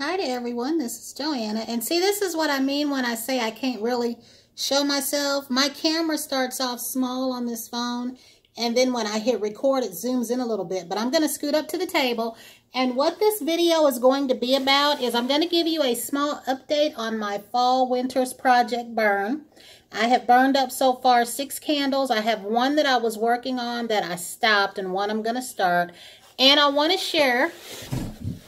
Hi to everyone, this is Joanna, and see, this is what I mean when I say I can't really show myself. My camera starts off small on this phone, and then when I hit record, it zooms in a little bit, but I'm going to scoot up to the table, and what this video is going to be about is I'm going to give you a small update on my Fall Winters project burn. I have burned up so far 6 candles. I have one that I was working on that I stopped, and one I'm going to start, and I want to share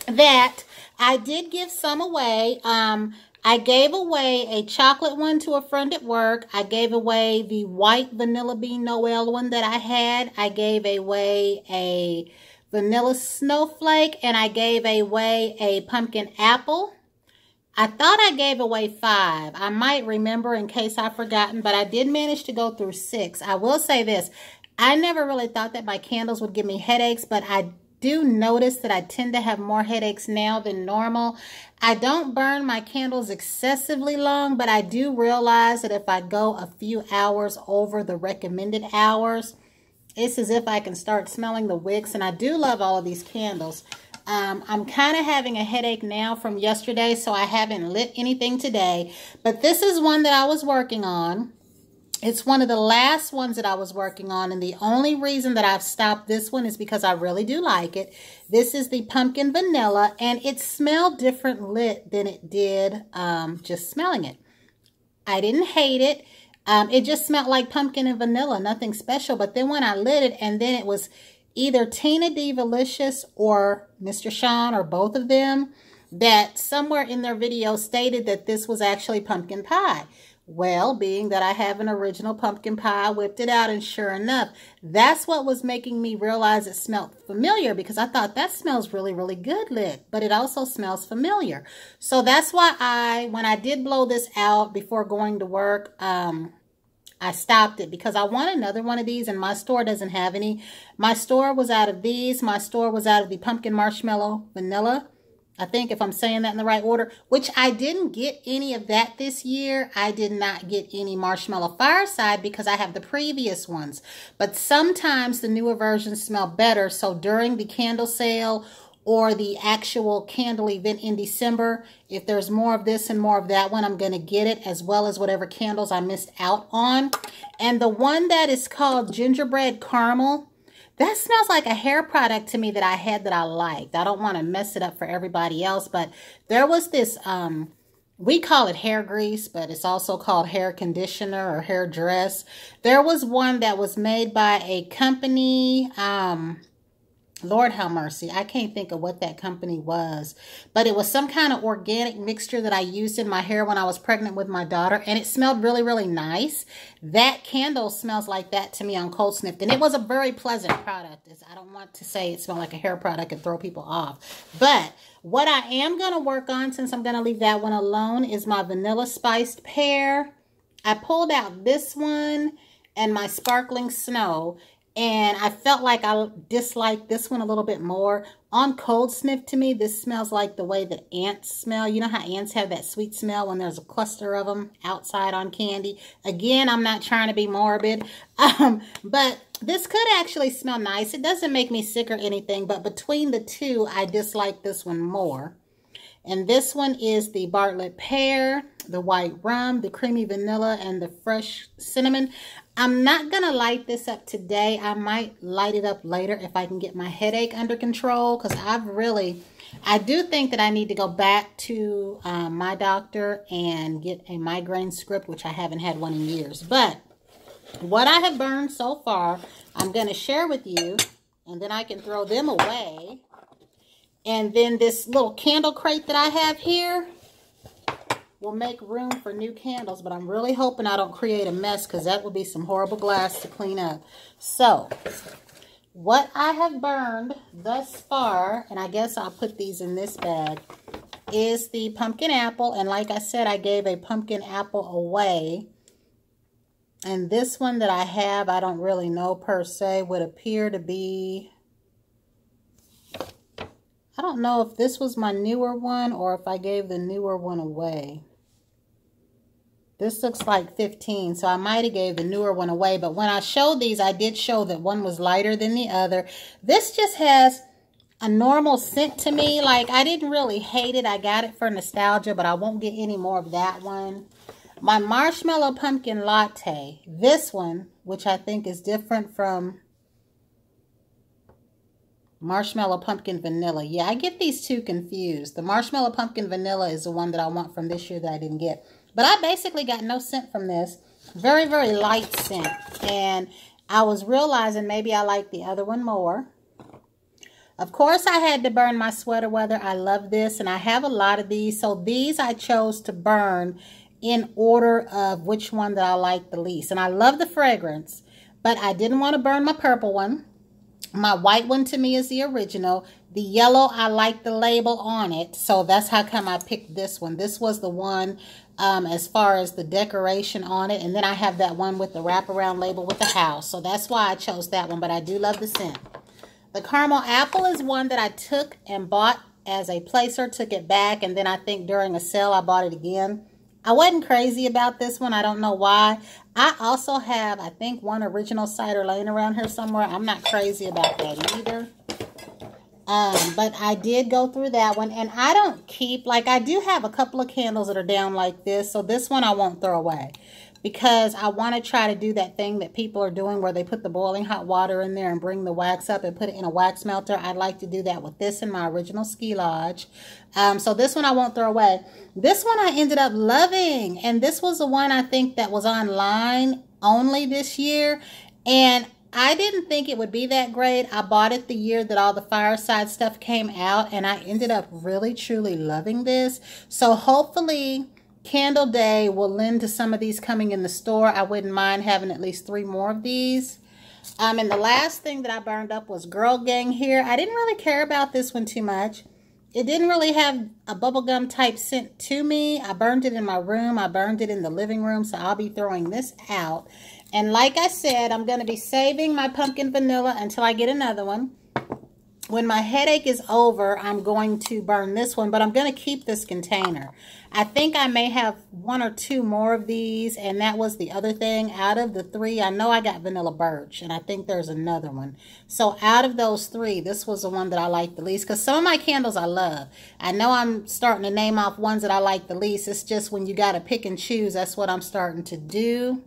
that I did give some away. I gave away a chocolate one to a friend at work. I gave away the white vanilla bean Noel one that I had. I gave away a vanilla snowflake, and I gave away a pumpkin apple. I thought I gave away 5. I might remember in case I've forgotten, but I did manage to go through 6. I will say this. I never really thought that my candles would give me headaches, but I do notice that I tend to have more headaches now than normal. I don't burn my candles excessively long, but I do realize that if I go a few hours over the recommended hours, it's as if I can start smelling the wicks, and I do love all of these candles. I'm kind of having a headache now from yesterday, so I haven't lit anything today, but this is one that I was working on. It's one of the last ones that I was working on, and the only reason that I've stopped this one is because I really do like it. This is the pumpkin vanilla, and it smelled different lit than it did just smelling it. I didn't hate it. It just smelled like pumpkin and vanilla, nothing special. But then when I lit it, and then it was either Tina Divalicious or Mr. Sean or both of them, that somewhere in their video stated that this was actually pumpkin pie. Well, being that I have an original pumpkin pie, I whipped it out, and sure enough, that's what was making me realize it smelled familiar, because I thought that smells really, really good lit, but it also smells familiar. So that's why when I did blow this out before going to work, I stopped it because I want another one of these, and my store doesn't have any. My store was out of these. My store was out of the pumpkin marshmallow vanilla. I think if I'm saying that in the right order, which I didn't get any of that this year. I did not get any marshmallow fireside because I have the previous ones. But sometimes the newer versions smell better. So during the candle sale or the actual candle event in December, if there's more of this and more of that one, I'm going to get it, as well as whatever candles I missed out on. And the one that is called gingerbread caramel, that smells like a hair product to me that I had that I liked. I don't want to mess it up for everybody else, but there was this, we call it hair grease, but it's also called hair conditioner or hair dress. There was one that was made by a company, Lord have mercy, I can't think of what that company was, but it was some kind of organic mixture that I used in my hair when I was pregnant with my daughter, and it smelled really, really nice. That candle smells like that to me on Cold Sniffed, and it was a very pleasant product. I don't want to say it smelled like a hair product and throw people off, but what I am going to work on, since I'm going to leave that one alone, is my vanilla spiced pear. I pulled out this one and my sparkling snow, and I felt like I disliked this one a little bit more. On Cold Sniff, to me, this smells like the way that ants smell. You know how ants have that sweet smell when there's a cluster of them outside on candy? Again, I'm not trying to be morbid, but this could actually smell nice. It doesn't make me sick or anything, but between the two, I dislike this one more. And this one is the Bartlett pear, the white rum, the creamy vanilla, and the fresh cinnamon. I'm not going to light this up today. I might light it up later if I can get my headache under control, because I do think that I need to go back to my doctor and get a migraine script, which I haven't had one in years. But what I have burned so far, I'm going to share with you, and then I can throw them away. And then this little candle crate that I have here will make room for new candles, but I'm really hoping I don't create a mess, because that would be some horrible glass to clean up. So, what I have burned thus far, and I guess I'll put these in this bag, is the pumpkin apple. And like I said, I gave a pumpkin apple away. And this one that I have, I don't really know per se, would appear to be, I don't know if this was my newer one or if I gave the newer one away. This looks like 15, so I might have gave the newer one away. But when I showed these, I did show that one was lighter than the other. This just has a normal scent to me. Like, I didn't really hate it. I got it for nostalgia, but I won't get any more of that one. My Marshmallow Pumpkin Latte. This one, which I think is different from Marshmallow Pumpkin Vanilla. Yeah, I get these two confused. The Marshmallow Pumpkin Vanilla is the one that I want from this year that I didn't get. But I basically got no scent from this. Very, very light scent. And I was realizing maybe I like the other one more. Of course, I had to burn my sweater weather. I love this, and I have a lot of these. So these I chose to burn in order of which one that I like the least. And I love the fragrance, but I didn't want to burn my purple one. My white one to me is the original. The yellow, I like the label on it. So that's how come I picked this one. This was the one as far as the decoration on it. And then I have that one with the wraparound label with the house. So that's why I chose that one. But I do love the scent. The Caramel Apple is one that I took and bought as a placer. Took it back. And then I think during a sale I bought it again. I wasn't crazy about this one. I don't know why. I also have, I think, one original cider laying around here somewhere. I'm not crazy about that either. But I did go through that one. And I don't keep, like, I do have a couple of candles that are down like this. So this one I won't throw away. Because I want to try to do that thing that people are doing where they put the boiling hot water in there and bring the wax up and put it in a wax melter. I'd like to do that with this in my original Ski Lodge. So this one I won't throw away. This one I ended up loving. And this was the one I think that was online only this year. And I didn't think it would be that great. I bought it the year that all the fireside stuff came out. And I ended up really, truly loving this. So hopefully Candle Day will lend to some of these coming in the store. I wouldn't mind having at least 3 more of these. And the last thing that I burned up was Girl Gang here. I didn't really care about this one too much. It didn't really have a bubblegum type scent to me. I burned it in my room. I burned it in the living room. So I'll be throwing this out. And like I said, I'm going to be saving my pumpkin vanilla until I get another one. When my headache is over, I'm going to burn this one, but I'm going to keep this container. I think I may have 1 or 2 more of these, and that was the other thing. Out of the 3, I know I got Vanilla Birch, and I think there's another one. So out of those 3, this was the one that I liked the least, because some of my candles I love. I know I'm starting to name off ones that I like the least. It's just when you got to pick and choose, that's what I'm starting to do.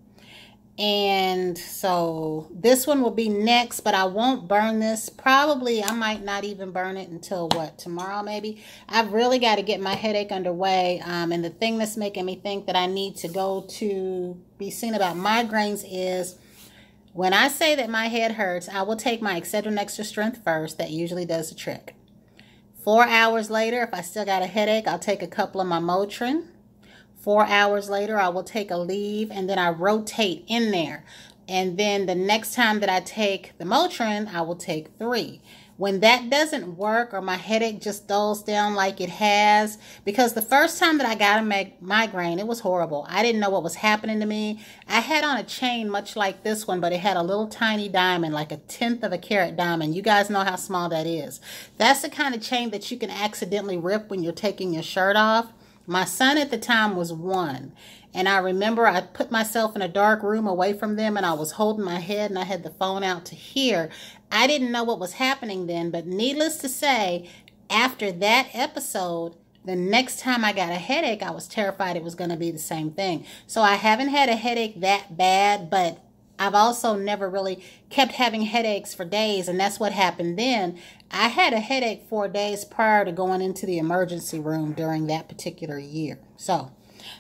And so this one will be next, but I won't burn this. Probably I might not even burn it until what, tomorrow maybe. I've really got to get my headache underway. And the thing that's making me think that I need to go to be seen about migraines is when I say that my head hurts, I will take my Excedrin Extra Strength first. That usually does the trick. 4 hours later, if I still got a headache, I'll take a couple of my Motrin. 4 hours later, I will take a leave, and then I rotate in there. And then the next time that I take the Motrin, I will take 3. When that doesn't work or my headache just dulls down like it has, because the first time that I got a migraine, it was horrible. I didn't know what was happening to me. I had on a chain much like this one, but it had a little tiny diamond, like 1/10 of a carat diamond. You guys know how small that is. That's the kind of chain that you can accidentally rip when you're taking your shirt off. My son at the time was 1, and I remember I put myself in a dark room away from them, and I was holding my head, and I had the phone out to hear. I didn't know what was happening then, but needless to say, after that episode, the next time I got a headache, I was terrified it was going to be the same thing. So I haven't had a headache that bad, but I've also never really kept having headaches for days, and that's what happened then. I had a headache 4 days prior to going into the emergency room during that particular year. So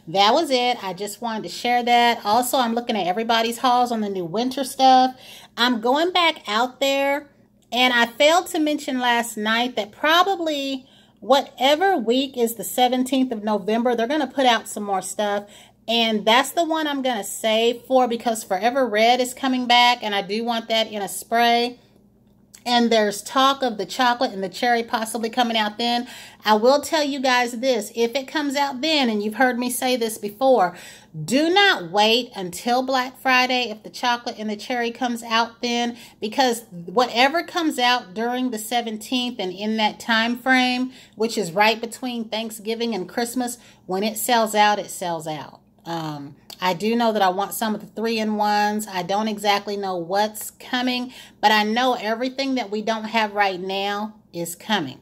that was it. I just wanted to share that. Also, I'm looking at everybody's hauls on the new winter stuff. I'm going back out there, and I failed to mention last night that probably whatever week is the 17th of November, they're going to put out some more stuff. And that's the one I'm going to save for because Forever Red is coming back, and I do want that in a spray. And there's talk of the chocolate and the cherry possibly coming out then. I will tell you guys this. If it comes out then, and you've heard me say this before, do not wait until Black Friday if the chocolate and the cherry comes out then. Because whatever comes out during the 17th and in that time frame, which is right between Thanksgiving and Christmas, when it sells out, it sells out. I do know that I want some of the 3-in-1s. I don't exactly know what's coming, but I know everything that we don't have right now is coming.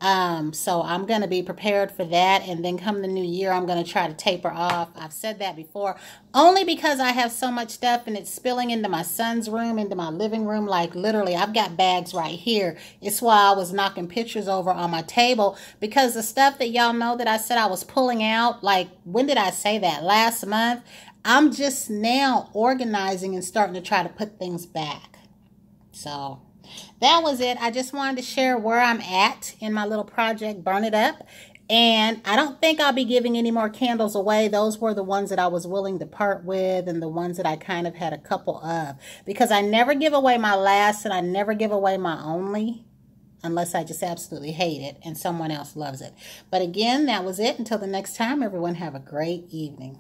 So I'm going to be prepared for that. And then come the new year, I'm going to try to taper off. I've said that before, only because I have so much stuff and it's spilling into my son's room, into my living room. Like literally, I've got bags right here. It's why I was knocking pictures over on my table, because the stuff that y'all know that I said I was pulling out, like, when did I say that? Last month. I'm just now organizing and starting to try to put things back. So that was it. I just wanted to share where I'm at in my little project, Burn It Up. And I don't think I'll be giving any more candles away. Those were the ones that I was willing to part with, and the ones that I kind of had a couple of. Because I never give away my last, and I never give away my only, unless I just absolutely hate it and someone else loves it. But again, that was it. Until the next time, everyone have a great evening.